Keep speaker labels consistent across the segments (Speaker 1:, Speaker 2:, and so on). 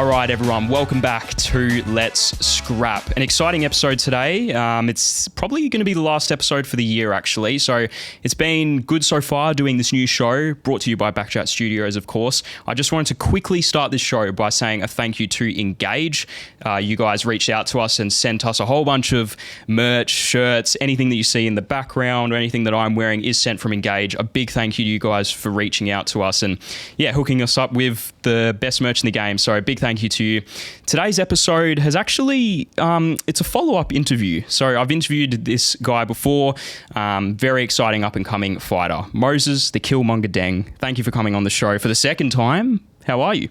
Speaker 1: All right, everyone, welcome back to Let's Scrap. An exciting episode today. It's probably going to be the last episode for the year, actually. So it's been good so far doing this new show, brought to you by Backchat Studios, of course. I just wanted to quickly start this show by saying a thank you to Engage. You guys reached out to us and sent us a whole bunch of merch, shirts, anything that you see in the background or anything that I'm wearing is sent from Engage. A big thank you to you guys for reaching out to us and, hooking us up with the best merch in the game. So a big thank you to you. Today's episode has actually, it's a follow-up interview. So I've interviewed this guy before, very exciting up-and-coming fighter, Moses, the Killmonger Deng. Thank you for coming on the show for the second time. How are you?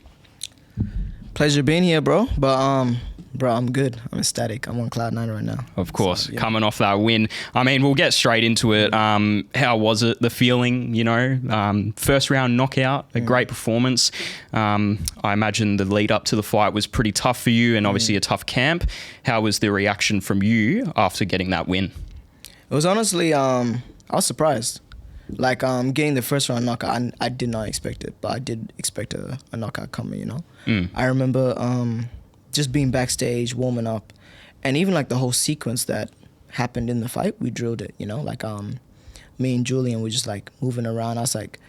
Speaker 2: Pleasure being here, bro. But bro, I'm good. I'm ecstatic. I'm on cloud nine right now.
Speaker 1: Of course, coming off that win. I mean, we'll get straight into it. How was it? The feeling, first round knockout, a great performance. I imagine the lead up to the fight was pretty tough for you and obviously a tough camp. How was the reaction from you after getting that win?
Speaker 2: It was honestly, I was surprised. Like, getting the first round knockout, I did not expect it, but I did expect a knockout coming, I remember just being backstage, warming up, and even like the whole sequence that happened in the fight, we drilled it, like me and Julian were just like moving around. I was like,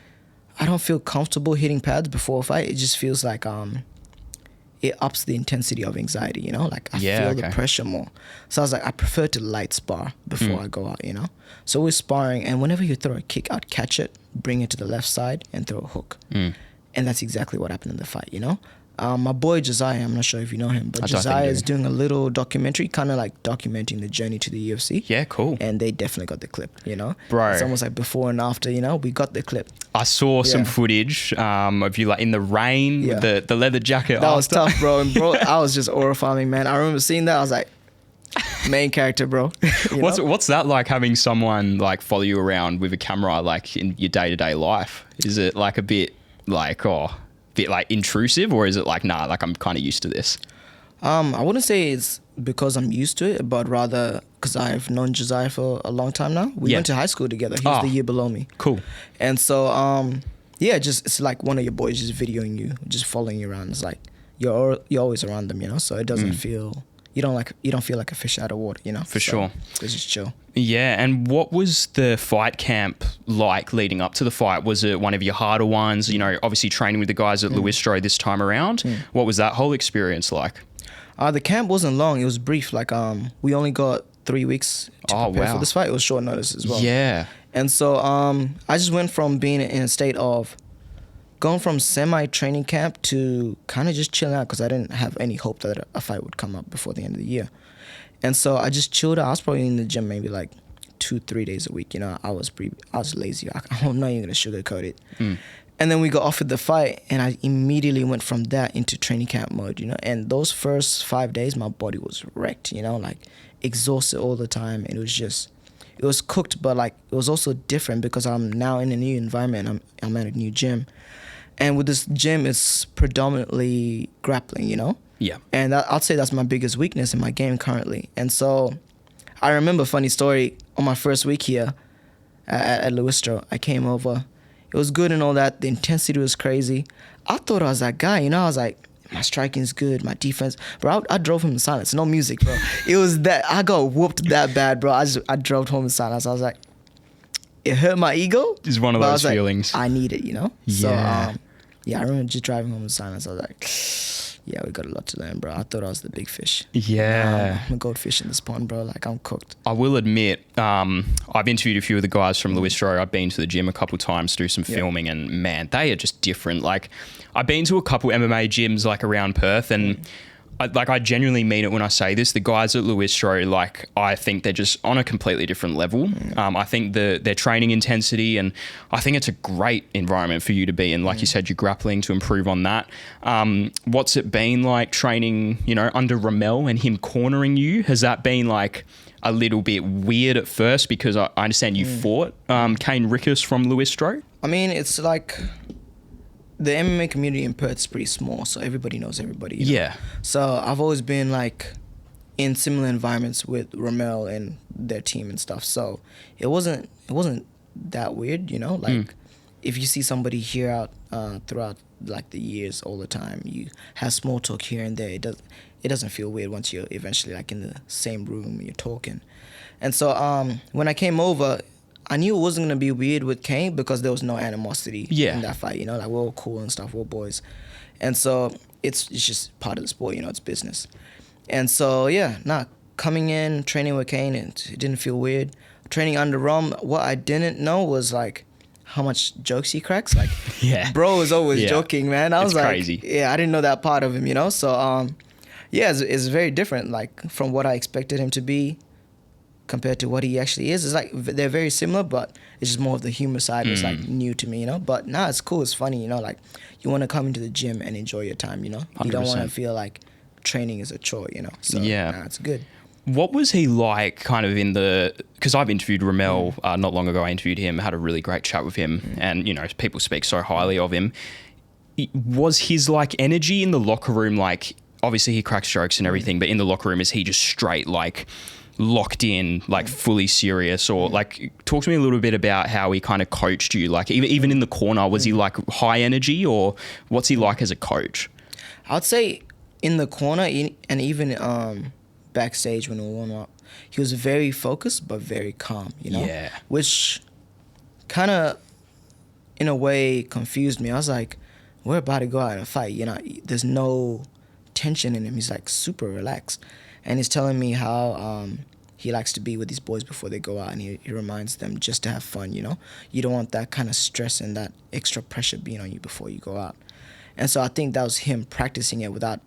Speaker 2: I don't feel comfortable hitting pads before a fight. It just feels like it ups the intensity of anxiety, like I feel the pressure more. So I was like, I prefer to light spar before I go out, So we're sparring, and whenever you throw a kick, I'd catch it, bring it to the left side, and throw a hook. And that's exactly what happened in the fight, My boy Josiah, I'm not sure if you know him, but Josiah is doing a little documentary, kind of like documenting the journey to the UFC.
Speaker 1: Yeah, cool.
Speaker 2: And they definitely got the clip,
Speaker 1: Bro.
Speaker 2: It's almost like before and after, we got the clip.
Speaker 1: I saw some footage of you like in the rain with the leather jacket.
Speaker 2: That was tough, bro. And bro, I was just awe-farming, man. I remember seeing that. I was like, main character, bro.
Speaker 1: What's that like, having someone like follow you around with a camera like in your day-to-day life? Is it like a bit like, like intrusive, or is it like, nah, like I'm kind of used to this?
Speaker 2: I wouldn't say it's because I'm used to it, but rather because I've known Josiah for a long time now. We went to high school together. He was the year below me.
Speaker 1: Cool.
Speaker 2: And so, just it's like one of your boys just videoing you, just following you around. It's like you're always around them, so it doesn't feel. You don't feel like a fish out of water, For
Speaker 1: sure.
Speaker 2: It's just chill.
Speaker 1: Yeah, and what was the fight camp like leading up to the fight? Was it one of your harder ones? Obviously training with the guys at Louistro this time around. What was that whole experience like?
Speaker 2: The camp wasn't long. It was brief. Like, we only got 3 weeks to prepare for this fight. It was short notice as well.
Speaker 1: Yeah.
Speaker 2: And so I just went from being in a state of going from semi-training camp to kind of just chilling out because I didn't have any hope that a fight would come up before the end of the year. And so I just chilled out. I was probably in the gym maybe like 2-3 days a week. I was lazy. I'm not even going to sugarcoat it. And then we got offered the fight, and I immediately went from that into training camp mode, And those first 5 days, my body was wrecked, like exhausted all the time. And it was cooked, but like it was also different because I'm now in a new environment. I'm at a new gym. And with this gym, it's predominantly grappling,
Speaker 1: Yeah.
Speaker 2: And I'd say that's my biggest weakness in my game currently. And so I remember a funny story on my first week here at Louistro. I came over. It was good and all that. The intensity was crazy. I thought I was that guy, I was like, my striking's good, my defense. Bro, I drove him in silence. No music, bro. It was that, I got whooped that bad, bro. I drove home in silence. I was like, it hurt my ego.
Speaker 1: It's one of those feelings.
Speaker 2: Like, I need it,
Speaker 1: Yeah.
Speaker 2: So, I remember just driving home in silence. I was like, we got a lot to learn, bro. I thought I was the big fish.
Speaker 1: Yeah.
Speaker 2: I'm a goldfish in this pond, bro. Like, I'm cooked.
Speaker 1: I will admit, I've interviewed a few of the guys from Louistro. I've been to the gym a couple of times to do some filming, and man, they are just different. Like, I've been to a couple MMA gyms like around Perth, and I genuinely mean it when I say this. The guys at Louistro, like, I think they're just on a completely different level. I think their training intensity, and I think it's a great environment for you to be in. Like you said, you're grappling to improve on that. What's it been like training, under Ramel and him cornering you? Has that been like a little bit weird at first? Because I understand you fought Kane Rickus from Louistro.
Speaker 2: I mean, it's like the MMA community in Perth is pretty small, so everybody knows everybody.
Speaker 1: Yeah.
Speaker 2: So I've always been like in similar environments with Ramel and their team and stuff. So it wasn't that weird, if you see somebody here out throughout like the years all the time, you have small talk here and there. It doesn't feel weird once you're eventually like in the same room and you're talking. And so when I came over, I knew it wasn't gonna be weird with Kane because there was no animosity in that fight. You know, like we're all cool and stuff, we're boys, and so it's just part of the sport. You know, it's business. And so coming in, training with Kane, it didn't feel weird. Training under Rom, what I didn't know was like how much jokes he cracks. Like, bro was always joking, man. I was like, crazy. I didn't know that part of him, you know. So it's very different, like from what I expected him to be compared to what he actually is. It's like they're very similar, but it's just more of the humor side was like new to me, you know. But it's cool, it's funny, you know. Like you want to come into the gym and enjoy your time, you know. 100%. You don't want to feel like training is a chore, you know. So it's good.
Speaker 1: What was he like kind of because I've interviewed Ramel not long ago. I interviewed him, had a really great chat with him, and, you know, people speak so highly of him. Was his like energy in the locker room, like, obviously he cracks jokes and everything, but in the locker room, is he just straight like locked in, like fully serious? Or like, talk to me a little bit about how he kind of coached you, like even in the corner, was he like high energy, or what's he like as a coach?
Speaker 2: I'd say in the corner and even backstage when we warm up, he was very focused but very calm, you know. Which kind of in a way confused me. I was like, we're about to go out and fight, you know, there's no tension in him. He's like super relaxed, and he's telling me how he likes to be with these boys before they go out, and he reminds them just to have fun, you know. You don't want that kind of stress and that extra pressure being on you before you go out. And so I think that was him practicing it without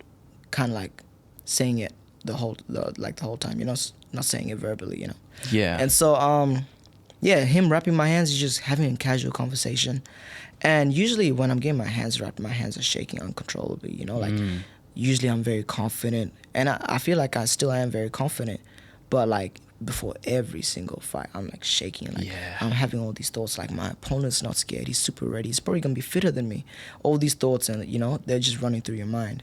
Speaker 2: kind of like saying it the whole time, you know, not saying it verbally, you know. And so him wrapping my hands is just having a casual conversation. And usually when I'm getting my hands wrapped, my hands are shaking uncontrollably, you know. Like usually I'm very confident, and I feel like I still am very confident, but like before every single fight, I'm like shaking, like I'm having all these thoughts, like my opponent's not scared, he's super ready, he's probably gonna be fitter than me, all these thoughts, and you know, they're just running through your mind.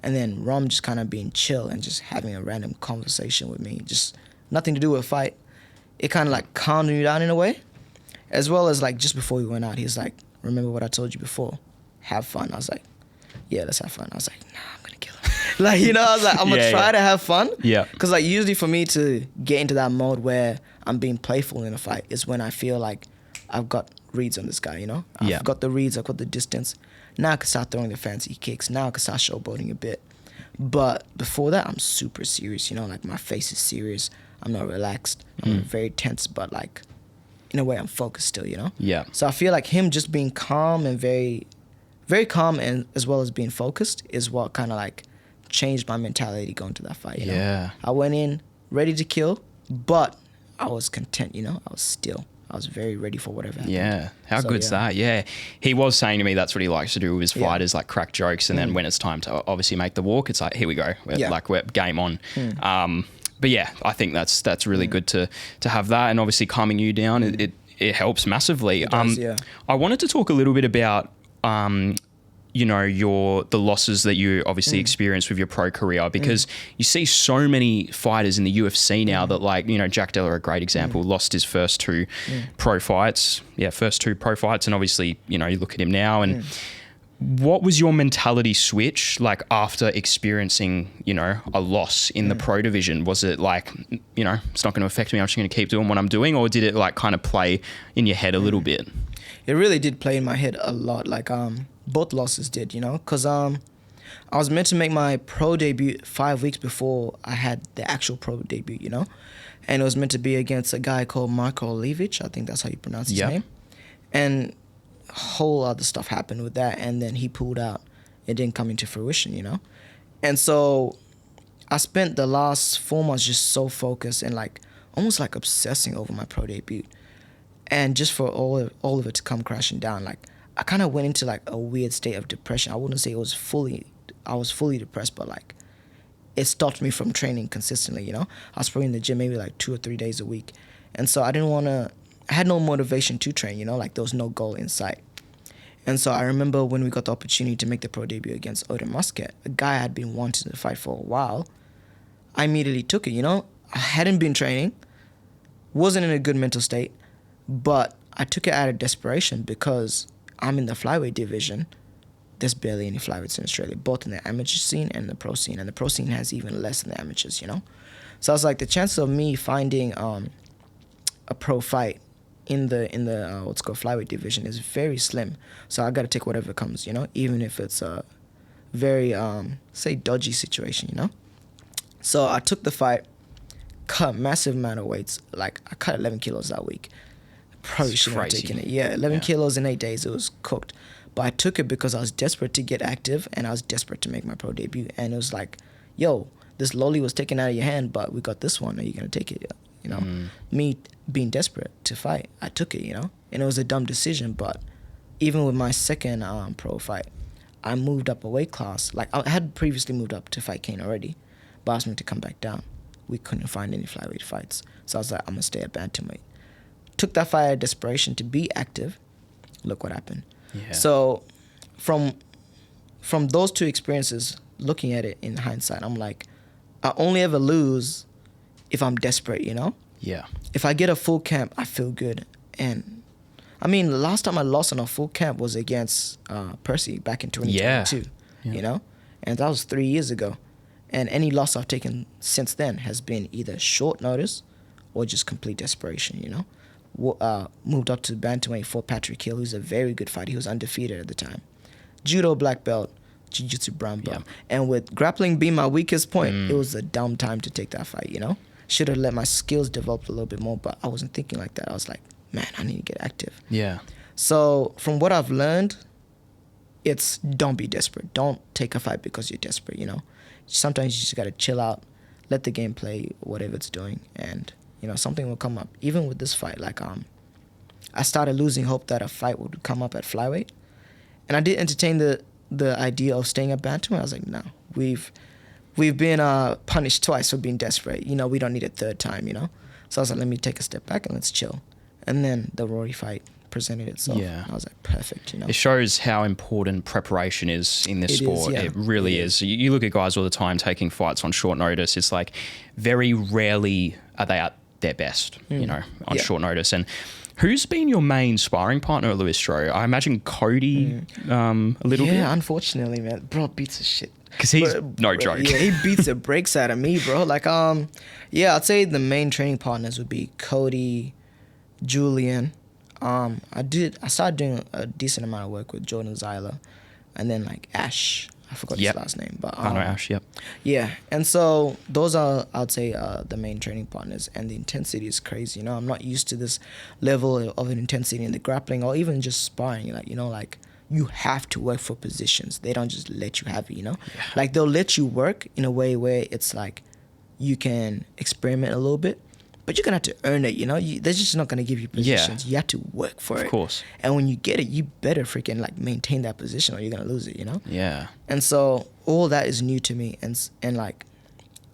Speaker 2: And then Rom just kind of being chill and just having a random conversation with me, just nothing to do with a fight. It kind of like calmed me down in a way, as well as like just before we went out, he's like, remember what I told you before, have fun. I was like, yeah, let's have fun. I was like, nah, I'm gonna kill him. Like, you know, I was like, I'm gonna try to have fun. Because like usually for me to get into that mode where I'm being playful in a fight is when I feel like I've got reads on this guy, you know? I've got the reads, I've got the distance. Now I can start throwing the fancy kicks. Now I can start showboating a bit. But before that, I'm super serious, you know? Like my face is serious. I'm not relaxed. I'm very tense, but like in a way I'm focused still, you know? So I feel like him just being calm and very, very calm, and as well as being focused, is what kind of like changed my mentality going to that fight, you know? I went in ready to kill, but I was content, you know? I was very ready for whatever happened.
Speaker 1: How good's that? He was saying to me that's what he likes to do with his fighters, like crack jokes, and then when it's time to obviously make the walk, it's like, here we go, we're game on. But yeah, I think that's really good to have that, and obviously calming you down, it helps massively.
Speaker 2: It does,
Speaker 1: I wanted to talk a little bit about you know, the losses that you obviously experienced with your pro career, because you see so many fighters in the UFC now that, like, you know, Jack Della, a great example, lost his first two pro fights. And obviously, you know, you look at him now, and what was your mentality switch like after experiencing, you know, a loss in the pro division? Was it like, you know, it's not going to affect me, I'm just going to keep doing what I'm doing, or did it like kind of play in your head a little bit?
Speaker 2: It really did play in my head a lot. Like, both losses did, you know, because I was meant to make my pro debut 5 weeks before I had the actual pro debut, you know, and it was meant to be against a guy called Marko Levic. I think that's how you pronounce his name. And a whole other stuff happened with that, and then he pulled out. It didn't come into fruition, you know. And so I spent the last 4 months just so focused and like almost like obsessing over my pro debut, and just for all of it to come crashing down, like I kind of went into like a weird state of depression. I wouldn't say I was fully depressed, but like it stopped me from training consistently, you know? I was probably in the gym maybe like 2 or 3 days a week. And so I had no motivation to train, you know? Like there was no goal in sight. And so I remember when we got the opportunity to make the pro debut against Odin Muscat, a guy I had been wanting to fight for a while, I immediately took it, you know? I hadn't been training, wasn't in a good mental state, but I took it out of desperation because I'm in the flyweight division. There's barely any flyweights in Australia, both in the amateur scene and the pro scene. And the pro scene has even less than the amateurs, you know? So I was like, the chance of me finding a pro fight in the what's called flyweight division is very slim. So I got to take whatever comes, you know, even if it's a very, say, dodgy situation, you know? So I took the fight, cut massive amount of weights. Like, I cut 11 kilos that week. Probably shouldn't have taken it. Yeah, 11 kilos in 8 days. It was cooked. But I took it because I was desperate to get active and I was desperate to make my pro debut. And it was like, yo, this lolly was taken out of your hand, but we got this one. Are you going to take it? You know, me being desperate to fight, I took it, you know. And it was a dumb decision, but even with my second pro fight, I moved up a weight class. Like, I had previously moved up to fight Kane already, but I asked me to come back down. We couldn't find any flyweight fights. So I was like, I'm going to stay at bantamweight. Took that fight out of desperation to be active. Look what happened.
Speaker 1: Yeah.
Speaker 2: So from those two experiences, looking at it in hindsight, I'm like, I only ever lose if I'm desperate, you know?
Speaker 1: Yeah.
Speaker 2: If I get a full camp, I feel good. And I mean, the last time I lost on a full camp was against Percy back in 2022, you know? And that was 3 years ago. And any loss I've taken since then has been either short notice or just complete desperation, you know? Moved up to bantamweight for Patrick Hill, who's a very good fighter. He was undefeated at the time. Judo black belt, jiu-jitsu brown belt. Yeah. And with grappling being my weakest point, it was a dumb time to take that fight, you know? Should have let my skills develop a little bit more, but I wasn't thinking like that. I was like, man, I need to get active.
Speaker 1: Yeah.
Speaker 2: So from what I've learned, it's don't be desperate. Don't take a fight because you're desperate, you know? Sometimes you just got to chill out, let the game play whatever it's doing, and you know, something will come up. Even with this fight, like, I started losing hope that a fight would come up at flyweight. And I did entertain the idea of staying at bantamweight. I was like, no, we've been punished twice for being desperate. You know, we don't need a third time, you know? So I was like, let me take a step back and let's chill. And then the Rory fight presented itself.
Speaker 1: Yeah.
Speaker 2: I was like, perfect, you know?
Speaker 1: It shows how important preparation is in this sport.
Speaker 2: Yeah.
Speaker 1: It really is. You look at guys all the time taking fights on short notice. It's like very rarely are they at their best, you know, on short notice. And who's been your main sparring partner at Luistro? I imagine Cody a little bit.
Speaker 2: Yeah, unfortunately, man. Bro beats the shit.
Speaker 1: Because he's no joke.
Speaker 2: Yeah, he beats the brakes out of me, bro. Like, yeah, I'd say the main training partners would be Cody, Julian. I started doing a decent amount of work with Jordan Zyler, and then like Ash. I forgot his last name, but
Speaker 1: I know Ash. Yep.
Speaker 2: Yeah, and so those are, I'd say, the main training partners, and the intensity is crazy. You know, I'm not used to this level of an intensity in the grappling or even just sparring. Like, you know, like you have to work for positions. They don't just let you have it. You know, like they'll let you work in a way where it's like you can experiment a little bit, but you're gonna have to earn it. You know, they're just not gonna give you positions. You have to work for it.
Speaker 1: Of course.
Speaker 2: And when you get it, you better freaking like maintain that position, or you're gonna lose it. You know.
Speaker 1: Yeah.
Speaker 2: And so all that is new to me, and like,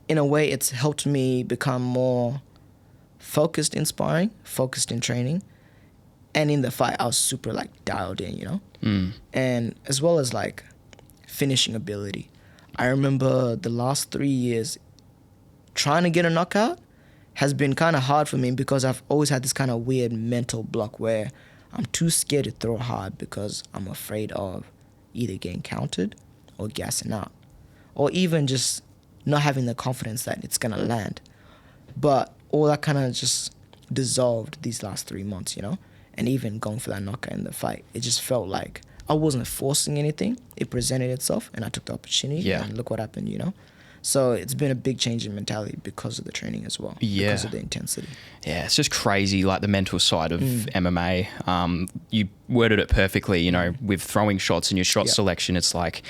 Speaker 2: in a way, it's helped me become more focused in sparring, focused in training, and in the fight, I was super like dialed in. You know. And as well as like finishing ability. I remember the last 3 years trying to get a knockout has been kind of hard for me because I've always had this kind of weird mental block where I'm too scared to throw hard because I'm afraid of either getting countered or gassing out, or even just not having the confidence that it's going to land. But all that kind of just dissolved these last 3 months, you know? And even going for that knockout in the fight, it just felt like I wasn't forcing anything. It presented itself, and I took the opportunity, and look what happened, you know? So it's been a big change in mentality because of the training as well, because of the intensity.
Speaker 1: Yeah, it's just crazy, like the mental side of MMA. You worded it perfectly, you know, with throwing shots and your shot selection. It's like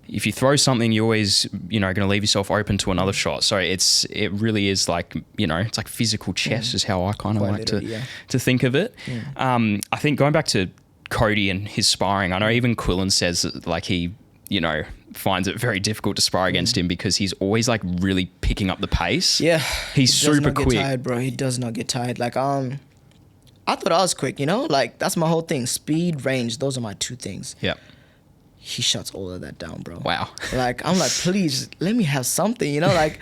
Speaker 1: if you throw something, you're always, you know, going to leave yourself open to another shot. So it really is like, you know, it's like physical chess is how I kind of like to think of it. I think going back to Cody and his sparring, I know even Quillen says that, like, he, you know, finds it very difficult to spar against him because he's always like really picking up the pace.
Speaker 2: Yeah.
Speaker 1: He's super quick.
Speaker 2: He does not get tired, bro. He does not get tired. Like, I thought I was quick, you know? Like, that's my whole thing. Speed, range, those are my two things.
Speaker 1: Yeah.
Speaker 2: He shuts all of that down, bro.
Speaker 1: Wow.
Speaker 2: Like, I'm like, please, let me have something, you know? Like,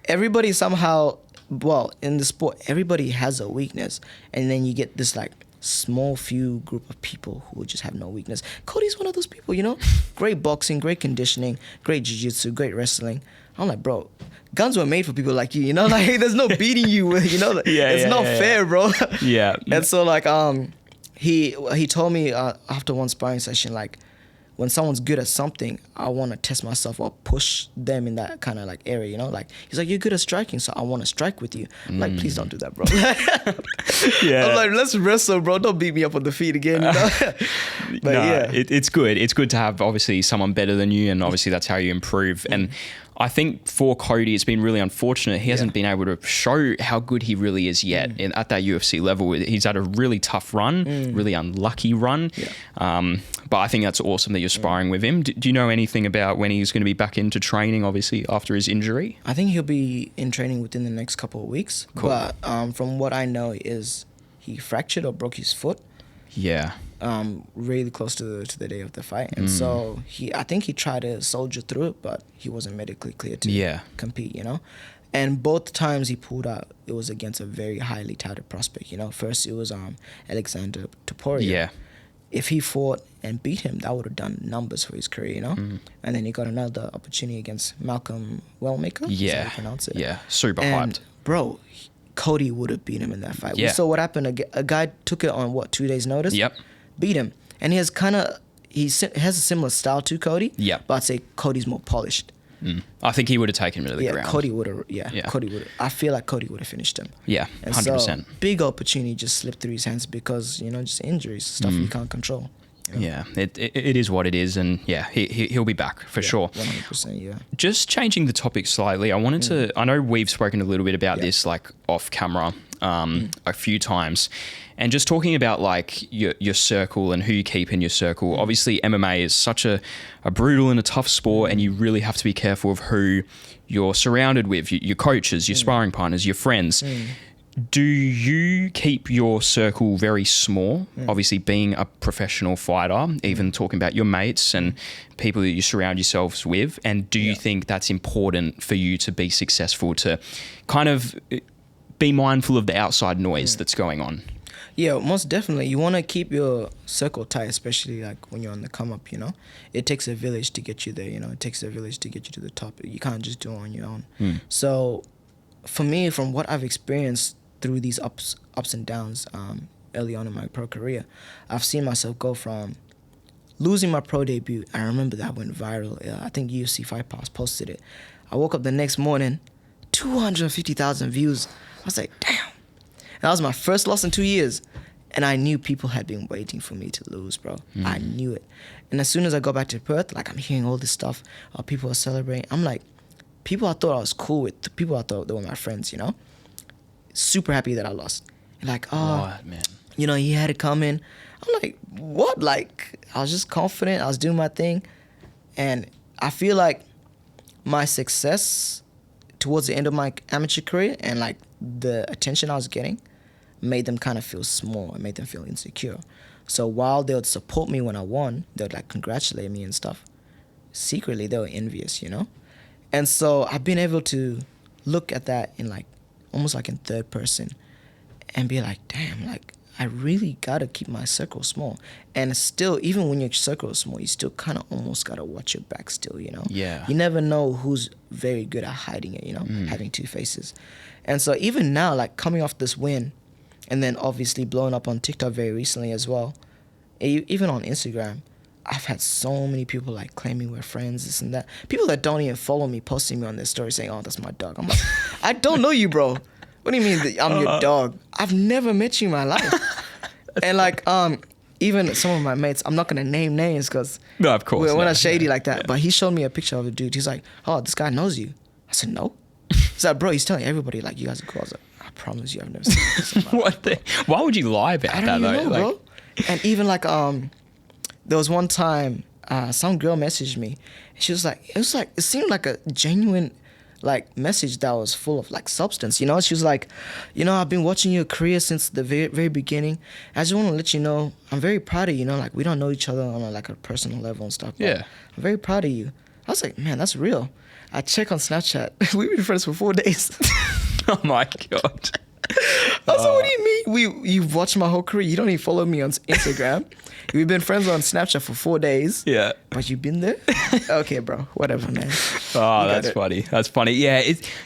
Speaker 2: everybody somehow, well, in the sport, everybody has a weakness. And then you get this, like, small few group of people who just have no weakness. Cody's one of those people, you know? Great boxing, great conditioning, great jiu-jitsu, great wrestling. I'm like, bro, guns were made for people like you know? Like, there's no beating you with, you know? It's not fair, bro.
Speaker 1: Yeah.
Speaker 2: And so, like, he told me after one sparring session, like, when someone's good at something, I want to test myself or push them in that kind of like area, you know? Like, he's like, you're good at striking, so I want to strike with you. I'm like, please don't do that, bro.
Speaker 1: Yeah.
Speaker 2: I'm like, let's wrestle, bro. Don't beat me up on the feet again, you know? But yeah.
Speaker 1: It's good. It's good to have, obviously, someone better than you, and obviously that's how you improve. And I think for Cody, it's been really unfortunate. He hasn't been able to show how good he really is yet at that UFC level. He's had a really tough run, really unlucky run. Yeah. But I think that's awesome that you're sparring with him. Do you know anything about when he's going to be back into training, obviously, after his injury?
Speaker 2: I think he'll be in training within the next couple of weeks. Cool. But from what I know is he fractured or broke his foot.
Speaker 1: Yeah.
Speaker 2: Really close to the day of the fight. And so I think he tried to soldier through it, but he wasn't medically cleared to compete, you know? And both times he pulled out, it was against a very highly touted prospect, you know? First, it was Alexander Topuria. Yeah. If he fought and beat him, that would have done numbers for his career, you know? And then he got another opportunity against Malcolm Wellmaker.
Speaker 1: Yeah.
Speaker 2: That's how you pronounce it.
Speaker 1: Yeah, super hyped.
Speaker 2: Bro, Cody would have beat him in that fight.
Speaker 1: Yeah.
Speaker 2: We saw what happened. A guy took it on, 2 days' notice?
Speaker 1: Yep.
Speaker 2: Beat him. And he has a similar style to Cody.
Speaker 1: Yeah.
Speaker 2: But I'd say Cody's more polished.
Speaker 1: I think he would have taken him to the ground.
Speaker 2: Cody would have. Cody would. I feel like Cody would have finished him.
Speaker 1: Yeah, 100%.
Speaker 2: So, big opportunity just slipped through his hands because, you know, just injuries, stuff you can't control. You know?
Speaker 1: Yeah, it is what it is, and yeah, he'll be back for sure.
Speaker 2: 100%, yeah.
Speaker 1: Just changing the topic slightly, I wanted to. I know we've spoken a little bit about this, like off camera, a few times, and just talking about like your circle and who you keep in your circle. Obviously, MMA is such a brutal and a tough sport, and you really have to be careful of who you're surrounded with, your coaches, your sparring partners, your friends. Do you keep your circle very small? Obviously, being a professional fighter, even talking about your mates and people that you surround yourselves with. And do you think that's important for you to be successful, to kind of be mindful of the outside noise that's going on?
Speaker 2: Yeah, most definitely. You want to keep your circle tight, especially like when you're on the come up, you know? It takes a village to get you there, you know? It takes a village to get you to the top. You can't just do it on your own. So for me, from what I've experienced through these ups and downs early on in my pro career, I've seen myself go from losing my pro debut. I remember that went viral. I think UFC Fight Pass posted it. I woke up the next morning, 250,000 views. I was like, damn. And that was my first loss in 2 years. And I knew people had been waiting for me to lose, bro. I knew it. And as soon as I go back to Perth, like I'm hearing all this stuff, people are celebrating. I'm like, people I thought I was cool with, people I thought they were my friends, you know? Super happy that I lost. And like,
Speaker 1: man,
Speaker 2: you know, he had it coming. I'm like, what? Like, I was just confident. I was doing my thing. And I feel like my success towards the end of my amateur career and like the attention I was getting made them kind of feel small and made them feel insecure. So while they would support me when I won, they would like congratulate me and stuff. Secretly, they were envious, you know? And so I've been able to look at that in like, almost like in third person and be like, damn, like I really gotta keep my circle small. And still, even when your circle is small, you still kind of almost gotta watch your back still, you know?
Speaker 1: Yeah.
Speaker 2: You never know who's very good at hiding it, you know, having two faces. And so even now, like coming off this win and then obviously blowing up on TikTok very recently as well, even on Instagram, I've had so many people like claiming we're friends, this and that. People that don't even follow me, posting me on their story saying, oh, that's my dog. I'm like, I don't know you, bro. What do you mean that I'm your dog? I've never met you in my life. And like, even some of my mates, I'm not going to name names because
Speaker 1: no, of course,
Speaker 2: we're not shady like that. But he showed me a picture of a dude. He's like, oh, this guy knows you. I said, no. He's like, bro, he's telling everybody like you guys are cool. I was like, I promise you I've never seen this.
Speaker 1: Why would you lie about that though?
Speaker 2: Know, bro. And even like, there was one time some girl messaged me. She was like, it seemed like a genuine like message that was full of like substance, you know? She was like, you know, I've been watching your career since the very, very beginning. I just want to let you know, I'm very proud of you, you know, like we don't know each other on like a personal level and stuff.
Speaker 1: Yeah.
Speaker 2: I'm very proud of you. I was like, man, that's real. I check on Snapchat. We've been friends for 4 days.
Speaker 1: Oh my God.
Speaker 2: I said, what do you mean? You've watched my whole career. You don't even follow me on Instagram. We've been friends on Snapchat for 4 days.
Speaker 1: Yeah.
Speaker 2: But you've been there? Okay, bro. Whatever, man.
Speaker 1: Oh, that's funny. That's funny. Yeah,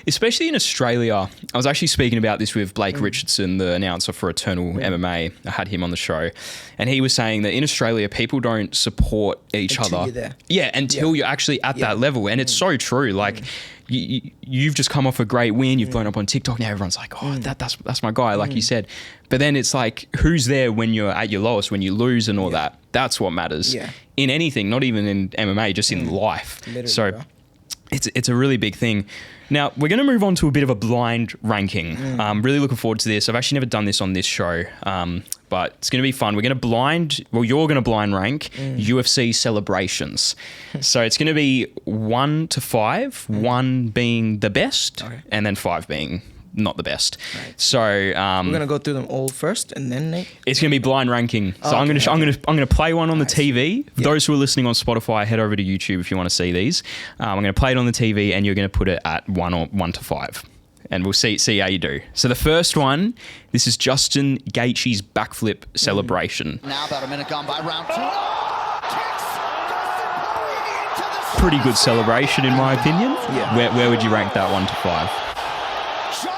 Speaker 1: especially in Australia. I was actually speaking about this with Blake Richardson, the announcer for Eternal MMA. I had him on the show. And he was saying that in Australia, people don't support each
Speaker 2: Until
Speaker 1: other.
Speaker 2: you're there.
Speaker 1: Yeah, until you're actually at that level. And it's so true. Like, you've just come off a great win. You've blown up on TikTok. Now everyone's like, oh, that's my guy, like you said. But then it's like, who's there when you're at your lowest, when you lose and all that? That's what matters.
Speaker 2: Yeah.
Speaker 1: In anything, not even in MMA, just in life.
Speaker 2: Literally,
Speaker 1: so
Speaker 2: bro.
Speaker 1: it's a really big thing. Now, we're going to move on to a bit of a blind ranking. I'm really looking forward to this. I've actually never done this on this show, but it's going to be fun. You're going to blind rank UFC celebrations. So it's going to be 1 to 5, 1 being the best, and then 5 being not the best. Right. So we're
Speaker 2: gonna go through them all first, and then
Speaker 1: it's gonna be blind ranking. So I'm gonna play one on the TV. For those who are listening on Spotify, head over to YouTube if you want to see these. I'm gonna play it on the TV, and you're gonna put it at 1 to 5, and we'll see how you do. So the first one, this is Justin Gaethje's backflip celebration.
Speaker 3: Now about a minute gone by round 2.
Speaker 1: Pretty good celebration in my opinion.
Speaker 2: Yeah.
Speaker 1: Where would you rank that 1 to 5?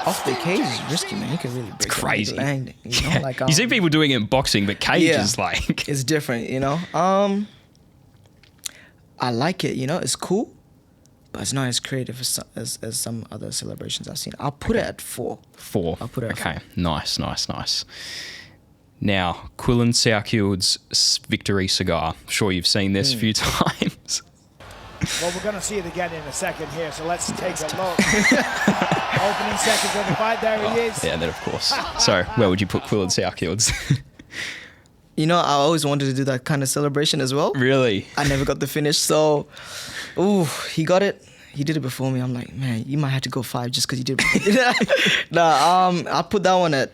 Speaker 2: Off the cage is risky, man. You can really break
Speaker 1: Crazy.
Speaker 2: Land, you know? Like,
Speaker 1: you see people doing it in boxing, but cage is like
Speaker 2: it's different, you know. I like it, you know. It's cool, but it's not as creative as some other celebrations I've seen. I'll put it at 4.
Speaker 1: 4.
Speaker 2: I'll put it at 4.
Speaker 1: Nice. Now, Quillan Southfield's victory cigar. I'm sure you've seen this a few times.
Speaker 4: Well, we're going to see it again in a second here, so let's take a look. Opening seconds of the fight, there he is.
Speaker 1: Yeah, then of course. So, where would you put Quillan Southfield's?
Speaker 2: You know, I always wanted to do that kind of celebration as well.
Speaker 1: Really?
Speaker 2: I never got the finish, so, he got it. He did it before me. I'm like, man, you might have to go 5 just because you did it. I'll put that one at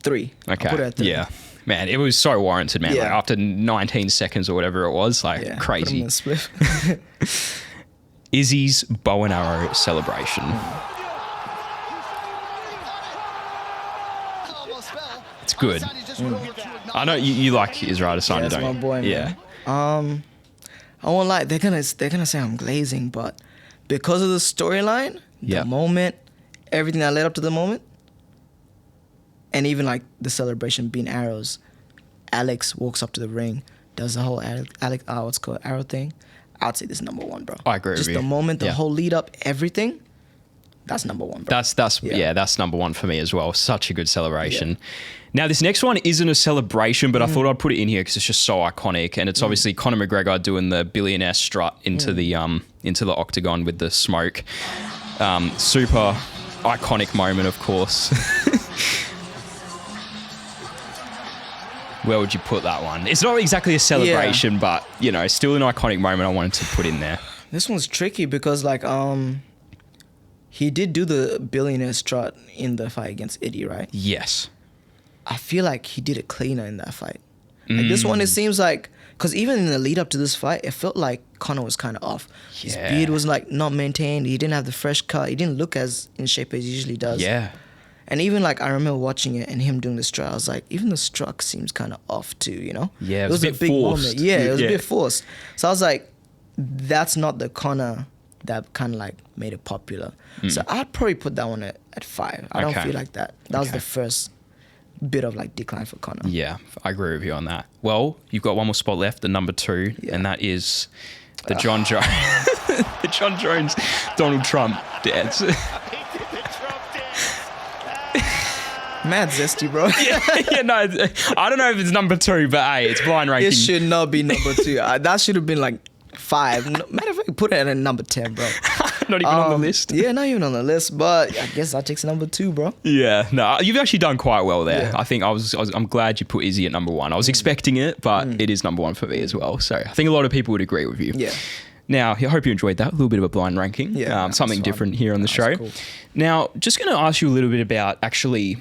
Speaker 2: 3.
Speaker 1: Okay.
Speaker 2: I'll put it at 3.
Speaker 1: Yeah. Man, it was so warranted, man.
Speaker 2: Yeah.
Speaker 1: Like after 19 seconds or whatever it was, like crazy.
Speaker 2: Put him in a spliff.
Speaker 1: Izzy's bow and arrow celebration. It's good. I know you like Israel Adesanya, don't you?
Speaker 2: That's my boy, man.
Speaker 1: Yeah.
Speaker 2: I won't lie. They're gonna say I'm glazing, but because of the storyline, the moment, everything that led up to the moment, and even like the celebration being arrows, Alex walks up to the ring, does the whole arrow thing. I'd say this is number 1, bro.
Speaker 1: I agree with you.
Speaker 2: Just the moment, the whole lead up, everything. That's number 1, bro.
Speaker 1: That's number 1 for me as well. Such a good celebration. Yeah. Now, this next one isn't a celebration, but I thought I'd put it in here because it's just so iconic, and it's obviously Conor McGregor doing the billionaire strut into the octagon with the smoke. Super iconic moment, of course. Where would you put that one? It's not exactly a celebration, but you know, still an iconic moment I wanted to put in there.
Speaker 2: This one's tricky because like he did do the billionaire strut in the fight against Eddie, right?
Speaker 1: Yes.
Speaker 2: I feel like he did it cleaner in that fight. Like this one, it seems like, because even in the lead up to this fight, it felt like Conor was kind of off. His beard was like not maintained. He didn't have the fresh cut. He didn't look as in shape as he usually does.
Speaker 1: Yeah.
Speaker 2: And even like I remember watching it and him doing the strut, I was like, even the struck seems kind of off too, you know?
Speaker 1: Yeah, it was a bit forced.
Speaker 2: moment. Yeah, it was a bit forced. So I was like, that's not the Conor that kind of like made it popular. So I'd probably put that one at 5. I don't feel like that. That was the first bit of like decline for Conor.
Speaker 1: Yeah, I agree with you on that. Well, you've got one more spot left, the number 2, and that is the John Jones, the John Jones, Donald Trump dance.
Speaker 2: Mad zesty, bro.
Speaker 1: No, I don't know if it's number 2, but hey, it's blind ranking.
Speaker 2: It should not be number 2. That should have been like 5. Matter of fact, put it at number 10, bro.
Speaker 1: Not even on the list.
Speaker 2: Yeah, not even on the list, but I guess that takes number 2, bro.
Speaker 1: Yeah, no, you've actually done quite well there. Yeah. I think I'm glad you put Izzy at number 1. I was expecting it, but it is number 1 for me as well. So I think a lot of people would agree with you.
Speaker 2: Yeah.
Speaker 1: Now, I hope you enjoyed that. A little bit of a blind ranking.
Speaker 2: Yeah,
Speaker 1: something different here on the show.
Speaker 2: Cool.
Speaker 1: Now, just going to ask you a little bit about actually,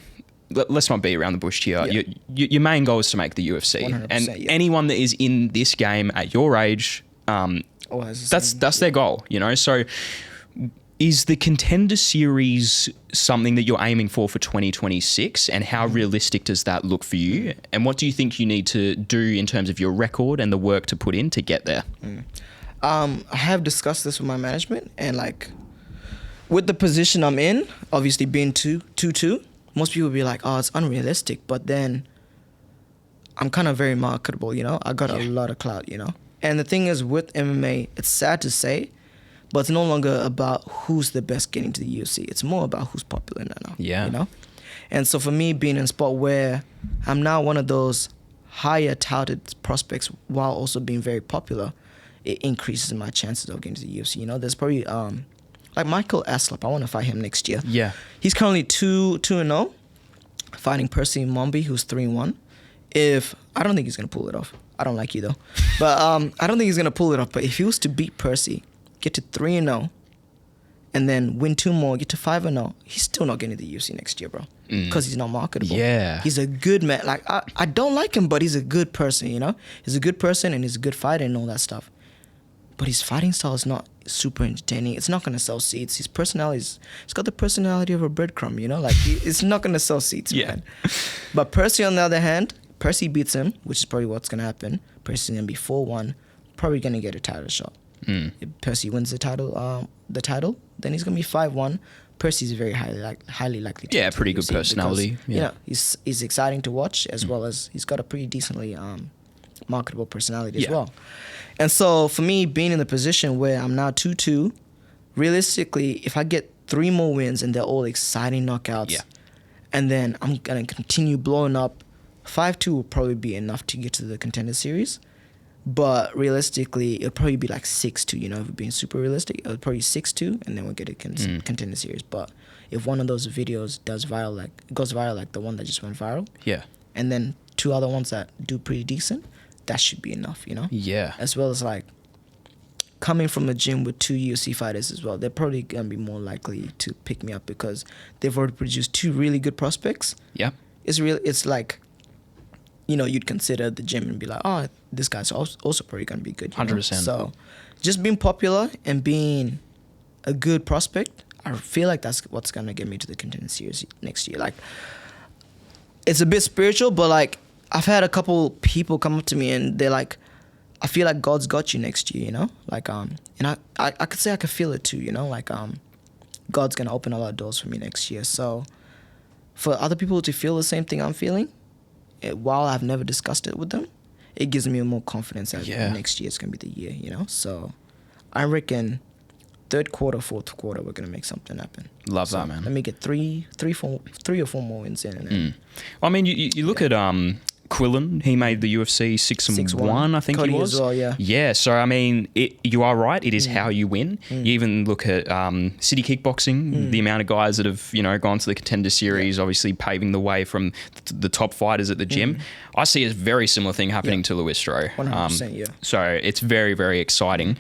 Speaker 1: let's not beat around the bush here. Yeah. Your main goal is to make the UFC. And anyone that is in this game at your age, that's their goal, you know? So Is the Contender Series something that you're aiming for 2026? And how realistic does that look for you? And what do you think you need to do in terms of your record and the work to put in to get there?
Speaker 2: I have discussed this with my management, and like with the position I'm in, obviously being 2-2, most people be like, oh, it's unrealistic. But then I'm kind of very marketable, you know? I got a lot of clout, you know? And the thing is with MMA, it's sad to say, but it's no longer about who's the best getting to the UFC. It's more about who's popular now.
Speaker 1: Yeah.
Speaker 2: You know? And so for me, being in a spot where I'm now one of those higher touted prospects while also being very popular, it increases my chances of getting to the UFC. You know, there's probably like Michael Aslap. I want to fight him next year.
Speaker 1: Yeah.
Speaker 2: He's currently 2-0, fighting Percy Mombi, who's 3-1. I don't think he's gonna pull it off. I don't like you though, but I don't think he's gonna pull it off. But if he was to beat Percy, get to 3-0, and then win 2 more, get to 5-0, he's still not getting to the UFC next year, bro. Because he's not marketable.
Speaker 1: Yeah.
Speaker 2: He's a good man. Like I don't like him, but he's a good person, you know? He's a good person and he's a good fighter and all that stuff. But his fighting style is not super entertaining. It's not gonna sell seats. His personality it's got the personality of a breadcrumb, you know? Like it's not gonna sell seats, man. But Percy, on the other hand, Percy beats him, which is probably what's gonna happen. Percy's gonna be 4-1, probably gonna get a title shot. If Percy wins the title, then he's gonna be 5-1. Percy's very highly likely to
Speaker 1: pretty good personality.
Speaker 2: Because, you know, he's exciting to watch, as well as he's got a pretty decently marketable personality as well. And so for me, being in the position where I'm now 2-2, realistically, if I get 3 more wins and they're all exciting knockouts, and then I'm gonna continue blowing up, 5-2 will probably be enough to get to the Contender Series. But realistically, it'll probably be like 6-2, you know, if we're being super realistic. It'll probably 6-2, and then we'll get a Contender Series. But if one of those videos goes viral like the one that just went viral, and then 2 other ones that do pretty decent, that should be enough, you know?
Speaker 1: Yeah.
Speaker 2: As well as like coming from a gym with 2 UFC fighters as well, they're probably going to be more likely to pick me up because they've already produced 2 really good prospects.
Speaker 1: Yeah.
Speaker 2: It's like, you know, you'd consider the gym and be like, oh, this guy's also probably going to be good.
Speaker 1: 100%.
Speaker 2: So just being popular and being a good prospect, I feel like that's what's going to get me to the Contender Series next year. Like, it's a bit spiritual, but like, I've had a couple people come up to me and they're like, I feel like God's got you next year, you know? Like, and I could say I could feel it too, you know? Like, God's going to open a lot of doors for me next year. So for other people to feel the same thing I'm feeling, while I've never discussed it with them, it gives me more confidence that next year is going to be the year, you know? So I reckon 3rd quarter, 4th quarter, we're going to make something happen.
Speaker 1: Love that, man.
Speaker 2: Let me get 3 or 4 more wins in. And then,
Speaker 1: I mean, you look at Quillen, he made the UFC 6-1, I think
Speaker 2: Cody
Speaker 1: he was.
Speaker 2: as well, yeah.
Speaker 1: Yeah, so I mean, you are right. It is how you win. You even look at City Kickboxing, the amount of guys that have, you know, gone to the Contender Series, obviously paving the way from the top fighters at the gym. I see a very similar thing happening to Luis Stroh.
Speaker 2: 100%, yeah.
Speaker 1: So it's very, very exciting.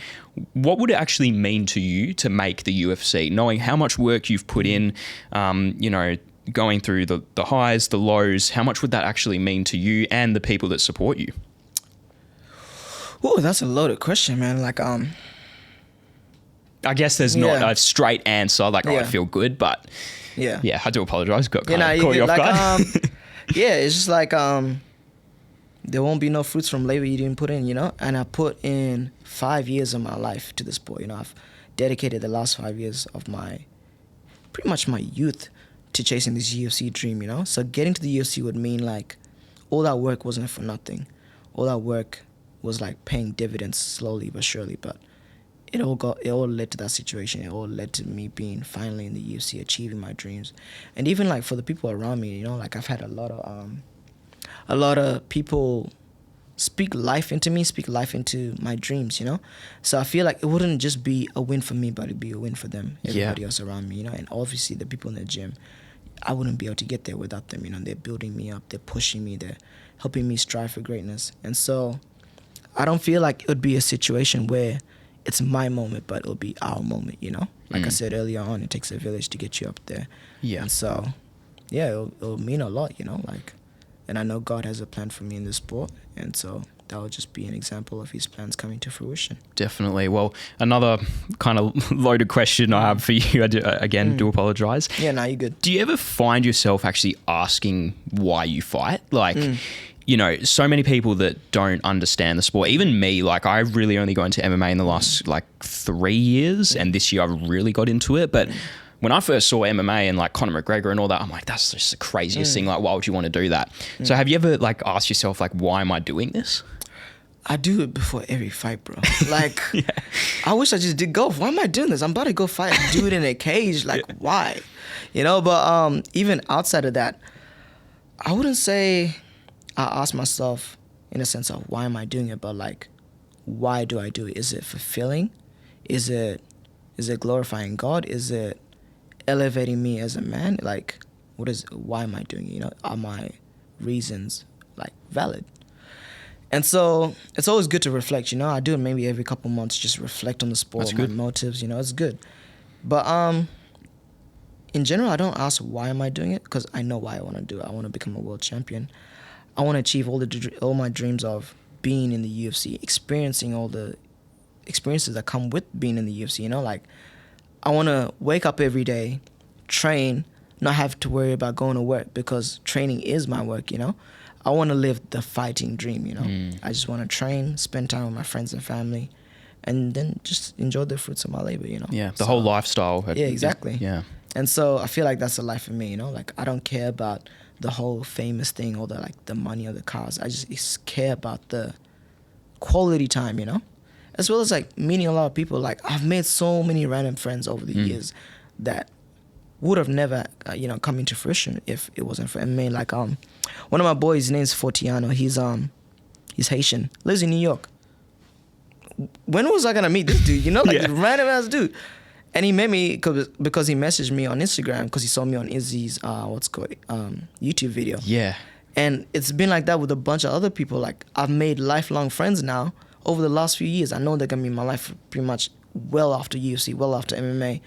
Speaker 1: What would it actually mean to you to make the UFC, knowing how much work you've put in, you know, going through the highs, the lows? How much would that actually mean to you and the people that support you?
Speaker 2: Oh, that's a loaded question, man. Like,
Speaker 1: I guess there's not a straight answer. Like, I feel good, but
Speaker 2: yeah,
Speaker 1: I do apologize. Got
Speaker 2: caught
Speaker 1: you off guard.
Speaker 2: It's just like there won't be no fruits from labor you didn't put in, you know. And I put in 5 years of my life to the sport. You know, I've dedicated the last 5 years of pretty much my youth to chasing this UFC dream, you know? So getting to the UFC would mean like all that work wasn't for nothing. All that work was like paying dividends slowly but surely, but it all led to that situation. It all led to me being finally in the UFC, achieving my dreams. And even like for the people around me, you know, like I've had a lot of people speak life into me, speak life into my dreams, you know? So I feel like it wouldn't just be a win for me, but it'd be a win for them, everybody else around me, you know? And obviously the people in the gym, I wouldn't be able to get there without them, you know? They're building me up, they're pushing me, they're helping me strive for greatness. And so I don't feel like it would be a situation where it's my moment, but it'll be our moment, you know? Like I said earlier on, it takes a village to get you up there. Yeah. And so, yeah, it'll mean a lot, you know? Like, and I know God has a plan for me in this sport, and so that will just be an example of his plans coming to fruition.
Speaker 1: Definitely. Well, another kind of loaded question I have for you. I do apologize.
Speaker 2: Yeah, no, you're good.
Speaker 1: Do you ever find yourself actually asking why you fight? Like, you know, so many people that don't understand the sport, even me, like I really only got into MMA in the last like 3 years, and this year I really got into it. But when I first saw MMA and like Conor McGregor and all that, I'm like, that's just the craziest thing. Like, why would you want to do that? So have you ever like asked yourself, like, why am I doing this?
Speaker 2: I do it before every fight, bro. Like, I wish I just did golf. Why am I doing this? I'm about to go fight, do it in a cage. Like, why? You know, but even outside of that, I wouldn't say I ask myself in a sense of why am I doing it, but like, why do I do it? Is it fulfilling? Is it glorifying God? Is it elevating me as a man? Like, why am I doing it? You know, are my reasons like valid? And so it's always good to reflect, you know. I do it maybe every couple months, just reflect on the sport, my motives, you know, it's good. But in general, I don't ask why am I doing it, because I know why I want to do it. I want to become a world champion. I want to achieve all my dreams of being in the UFC, experiencing all the experiences that come with being in the UFC, you know. Like, I want to wake up every day, train, not have to worry about going to work, because training is my work, you know. I want to live the fighting dream, you know. I just want to train, spend time with my friends and family, and then just enjoy the fruits of my labor, you know.
Speaker 1: Yeah, the whole lifestyle.
Speaker 2: Yeah, exactly.
Speaker 1: Yeah.
Speaker 2: And so I feel like that's the life for me, you know. Like, I don't care about the whole famous thing or the money or the cars. I just care about the quality time, you know. As well as like meeting a lot of people. Like, I've made so many random friends over the years that would have never, come into fruition if it wasn't for MMA. Like, one of my boys, his name's Fortiano. He's Haitian, lives in New York. When was I gonna meet this dude? You know, like, this random ass dude. And he met me because he messaged me on Instagram because he saw me on Izzy's YouTube video. Yeah. And it's been like that with a bunch of other people. Like, I've made lifelong friends now over the last few years. I know they're gonna be in my life pretty much well after UFC, well after MMA.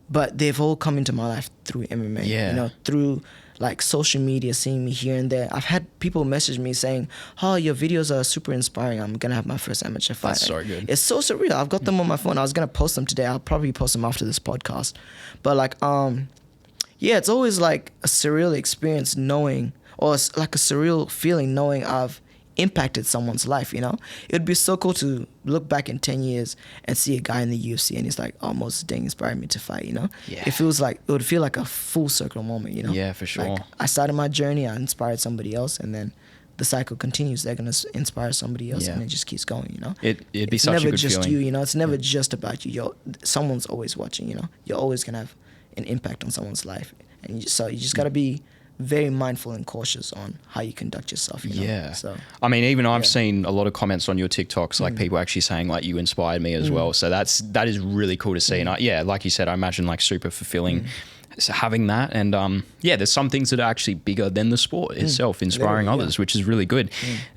Speaker 2: But they've all come into my life through MMA. Yeah. You know, through like social media, seeing me here and there. I've had people message me saying, "Oh, your videos are super inspiring. I'm gonna have my first amateur fight."
Speaker 1: That's so good.
Speaker 2: It's so surreal. I've got them on my phone. I was gonna post them today. I'll probably post them after this podcast. But like, it's always like a surreal experience knowing, or it's like a surreal feeling knowing I've impacted someone's life, you know. It would be so cool to look back in 10 years and see a guy in the UFC and he's like, "Oh, Moses Deng inspired me to fight," you know. Yeah. It would feel like a full circle moment, you know. Yeah, for sure. Like, I started my journey, I inspired somebody else, and then the cycle continues. They're gonna inspire somebody else, and it just keeps going, you know. It'd be such a good feeling. It's never just you, you know. It's never just about you. Someone's always watching, you know. You're always gonna have an impact on someone's life, and you just gotta be very mindful and cautious on how you conduct yourself, you know? Yeah. So,
Speaker 1: I mean, even I've seen a lot of comments on your TikToks, like people actually saying like you inspired me as well. So that is really cool to see. And like you said, I imagine like super fulfilling so having that. And there's some things that are actually bigger than the sport itself, inspiring others, which is really good.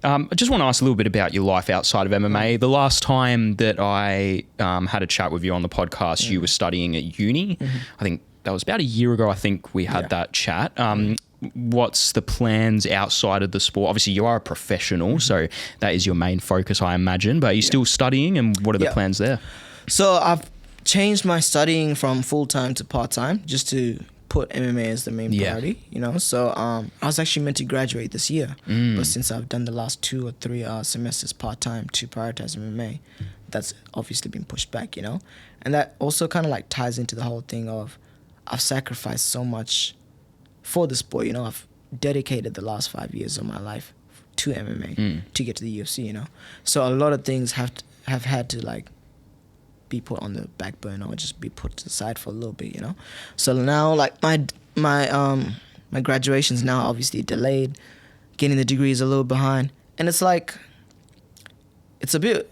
Speaker 1: I just want to ask a little bit about your life outside of MMA. The last time that I had a chat with you on the podcast, you were studying at uni. I think that was about a year ago. I think we had that chat. What's the plans outside of the sport? Obviously, you are a professional, so that is your main focus, I imagine. But are you still studying, and what are the plans there?
Speaker 2: So I've changed my studying from full-time to part-time just to put MMA as the main priority, you know. So I was actually meant to graduate this year, but since I've done the last 2 or 3 semesters part-time to prioritize MMA, that's obviously been pushed back, you know. And that also kind of like ties into the whole thing of I've sacrificed so much for the sport, you know. I've dedicated the last 5 years of my life to MMA to get to the UFC, you know. So a lot of things have had to like be put on the back burner or just be put to the side for a little bit, you know. So now like my graduation's now obviously delayed, getting the degree is a little behind, and it's like it's a bit,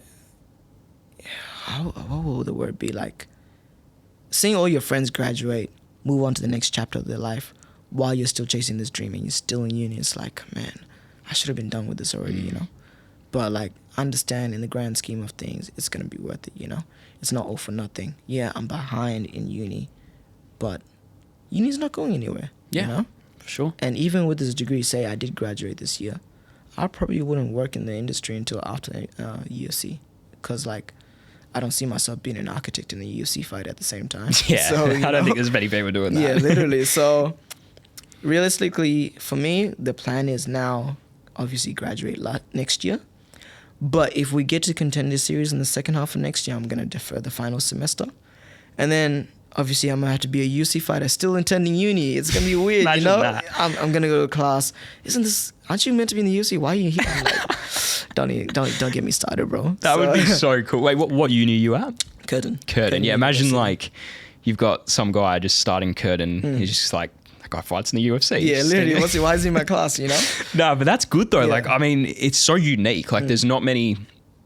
Speaker 2: what would the word be, like seeing all your friends graduate, move on to the next chapter of their life while you're still chasing this dream and you're still in uni. It's like, man, I should have been done with this already, you know. But like, understand in the grand scheme of things, it's gonna be worth it, you know. It's not all for nothing. Yeah, I'm behind in uni, but uni's not going anywhere. Yeah, you know?
Speaker 1: For sure.
Speaker 2: And even with this degree, say I did graduate this year, I probably wouldn't work in the industry until after UFC, because like I don't see myself being an architect in a UFC fight at the same time.
Speaker 1: Yeah,
Speaker 2: So,
Speaker 1: I don't think there's many people doing that.
Speaker 2: Yeah, literally. So realistically, for me, the plan is now obviously graduate next year. But if we get to Contender Series in the second half of next year, I'm going to defer the final semester. And then obviously I'm going to have to be a UFC fighter still attending uni. It's going to be weird,
Speaker 1: Imagine
Speaker 2: you know?
Speaker 1: that.
Speaker 2: I'm going to go to class. Aren't you meant to be in the UFC? Why are you here? I'm like, don't get me started, bro.
Speaker 1: That would be so cool. Wait, what uni are you at?
Speaker 2: Curtin.
Speaker 1: Yeah, imagine
Speaker 2: University.
Speaker 1: like you've got some guy just starting Curtin. He's just like, that guy fights in the UFC.
Speaker 2: Yeah,
Speaker 1: Just-
Speaker 2: literally. Why is he in my class, you know?
Speaker 1: No, but that's good though.
Speaker 2: Yeah.
Speaker 1: Like, I mean, it's so unique. Like, there's not many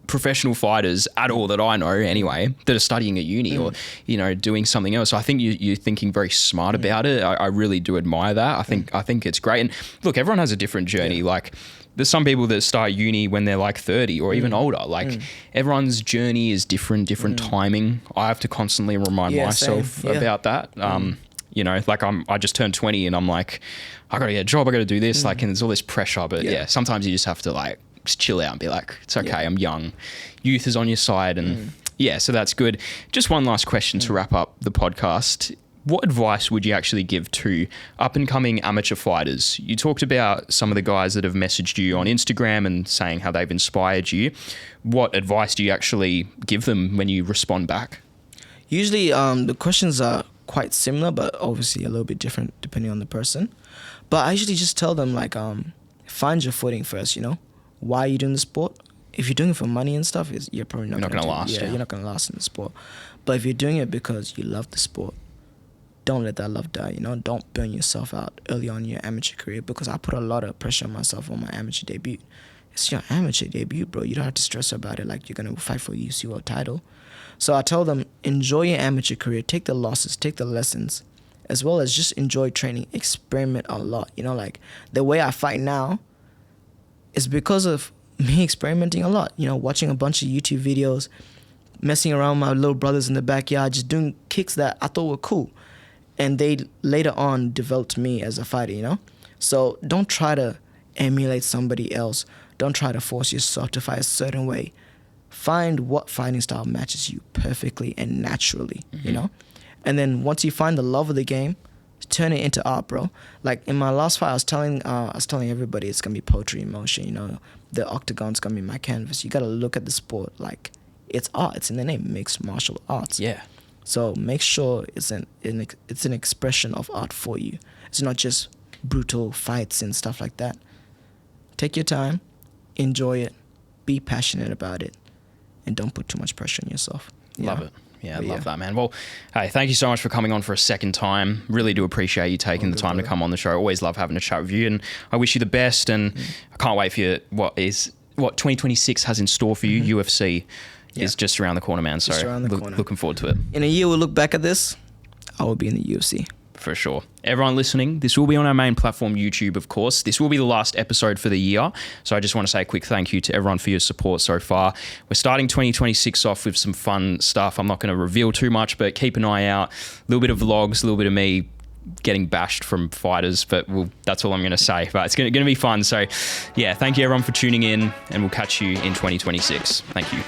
Speaker 1: professional fighters at all that I know anyway that are studying at uni or, you know, doing something else. So I think you're thinking very smart about it. I really do admire that. I think it's great. And look, everyone has a different journey. Like, there's some people that start uni when they're like 30 or even older. Like, everyone's journey is different timing. I have to constantly remind myself
Speaker 2: same. Yeah.
Speaker 1: about that. You know, like I just turned 20 and I'm like, I got to get a job. I got to do this. Like, and there's all this pressure. But yeah, sometimes you just have to like just chill out and be like, it's okay. I'm young. Youth is on your side. And yeah, so that's good. Just one last question to wrap up the podcast. What advice would you actually give to up and coming amateur fighters? You talked about some of the guys that have messaged you on Instagram and saying how they've inspired you. What advice do you actually give them when you respond back?
Speaker 2: Usually the questions are quite similar, but obviously a little bit different depending on the person. But I usually just tell them like, find your footing first, you know? Why are you doing the sport? If you're doing it for money and stuff, you're probably not going to
Speaker 1: last.
Speaker 2: Yeah, you're not going to last in the sport. But if you're doing it because you love the sport, don't let that love die, you know? Don't burn yourself out early on in your amateur career, because I put a lot of pressure on myself on my amateur debut. It's your amateur debut, bro. You don't have to stress about it like you're going to fight for a UFC World title. So I tell them, enjoy your amateur career, take the losses, take the lessons, as well as just enjoy training, experiment a lot. You know, like the way I fight now is because of me experimenting a lot, you know, watching a bunch of YouTube videos, messing around with my little brothers in the backyard, just doing kicks that I thought were cool. And they later on developed me as a fighter, you know? So don't try to emulate somebody else. Don't try to force yourself to fight a certain way. Find what fighting style matches you perfectly and naturally, you know? And then once you find the love of the game, turn it into art, bro. Like in my last fight, I was telling everybody it's gonna be poetry in motion, you know? The octagon's gonna be my canvas. You gotta look at the sport like it's art. It's in the name, mixed martial arts.
Speaker 1: Yeah.
Speaker 2: So make sure it's an expression of art for you. It's not just brutal fights and stuff like that. Take your time, enjoy it, be passionate about it, and don't put too much pressure on yourself.
Speaker 1: Love it. Yeah, I love that, man. Well, hey, thank you so much for coming on for a second time. Really do appreciate you taking the time to come on the show. Always love having a chat with you, and I wish you the best. And I can't wait for you. What 2026 has in store for you. UFC is just around the corner, man. So looking forward to it.
Speaker 2: In a year, we'll look back at this. I will be in the UFC.
Speaker 1: For sure. Everyone listening, this will be on our main platform, YouTube, of course. This will be the last episode for the year. So I just want to say a quick thank you to everyone for your support so far. We're starting 2026 off with some fun stuff. I'm not going to reveal too much, but keep an eye out. A little bit of vlogs, a little bit of me getting bashed from fighters, but that's all I'm going to say. But it's going to be fun. So yeah, thank you everyone for tuning in, and we'll catch you in 2026. Thank you.